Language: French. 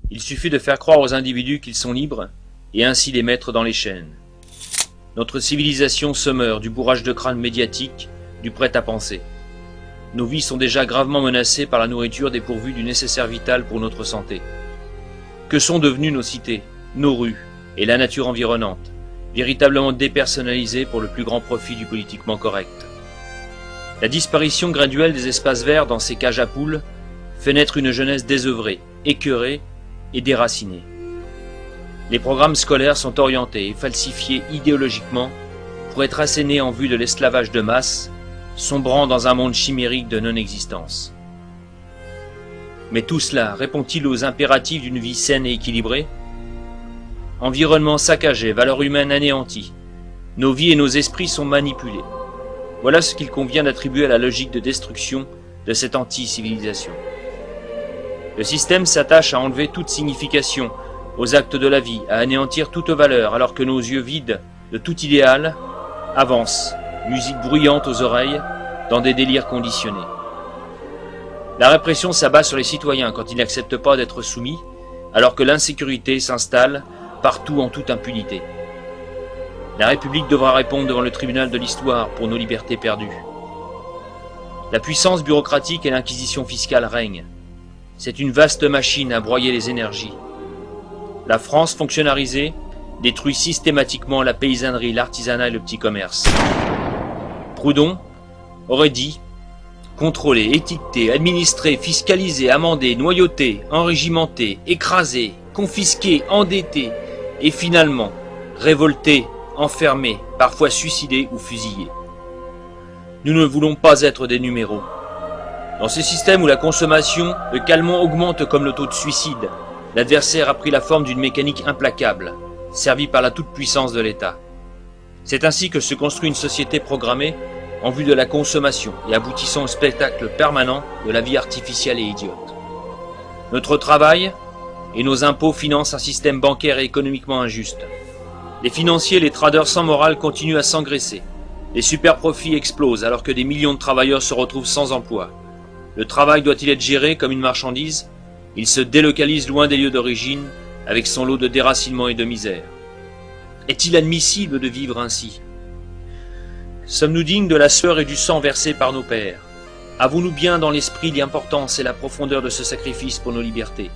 Il suffit de faire croire aux individus qu'ils sont libres, et ainsi les mettre dans les chaînes. Notre civilisation se meurt du bourrage de crâne médiatique, du prêt-à-penser. Nos vies sont déjà gravement menacées par la nourriture dépourvue du nécessaire vital pour notre santé. Que sont devenues nos cités, nos rues et la nature environnante, véritablement dépersonnalisées pour le plus grand profit du politiquement correct? La disparition graduelle des espaces verts dans ces cages à poules fait naître une jeunesse désœuvrée, écœurée et déracinée. Les programmes scolaires sont orientés et falsifiés idéologiquement pour être assénés en vue de l'esclavage de masse, sombrant dans un monde chimérique de non-existence. Mais tout cela répond-il aux impératifs d'une vie saine et équilibrée? Environnement saccagé, valeurs humaines anéanties, nos vies et nos esprits sont manipulés. Voilà ce qu'il convient d'attribuer à la logique de destruction de cette anti-civilisation. Le système s'attache à enlever toute signification aux actes de la vie, à anéantir toute valeur, alors que nos yeux vides de tout idéal avancent, musique bruyante aux oreilles, dans des délires conditionnés. La répression s'abat sur les citoyens quand ils n'acceptent pas d'être soumis, alors que l'insécurité s'installe partout en toute impunité. La République devra répondre devant le tribunal de l'histoire pour nos libertés perdues. La puissance bureaucratique et l'inquisition fiscale règnent. C'est une vaste machine à broyer les énergies. La France fonctionnalisée détruit systématiquement la paysannerie, l'artisanat et le petit commerce. Proudhon aurait dit « Contrôler, étiqueter, administrer, fiscaliser, amender, noyauter, enrégimenter, écraser, confisquer, endetter et finalement révolter, enfermer, parfois suicider ou fusiller. » Nous ne voulons pas être des numéros. Dans ce système où la consommation, le calmant augmente comme le taux de suicide, l'adversaire a pris la forme d'une mécanique implacable, servie par la toute-puissance de l'État. C'est ainsi que se construit une société programmée en vue de la consommation et aboutissant au spectacle permanent de la vie artificielle et idiote. Notre travail et nos impôts financent un système bancaire et économiquement injuste. Les financiers et les traders sans morale continuent à s'engraisser. Les super-profits explosent alors que des millions de travailleurs se retrouvent sans emploi. Le travail doit-il être géré comme une marchandise? Il se délocalise loin des lieux d'origine, avec son lot de déracinement et de misère. Est-il admissible de vivre ainsi? Sommes-nous dignes de la sueur et du sang versés par nos pères? Avons-nous bien dans l'esprit l'importance et la profondeur de ce sacrifice pour nos libertés?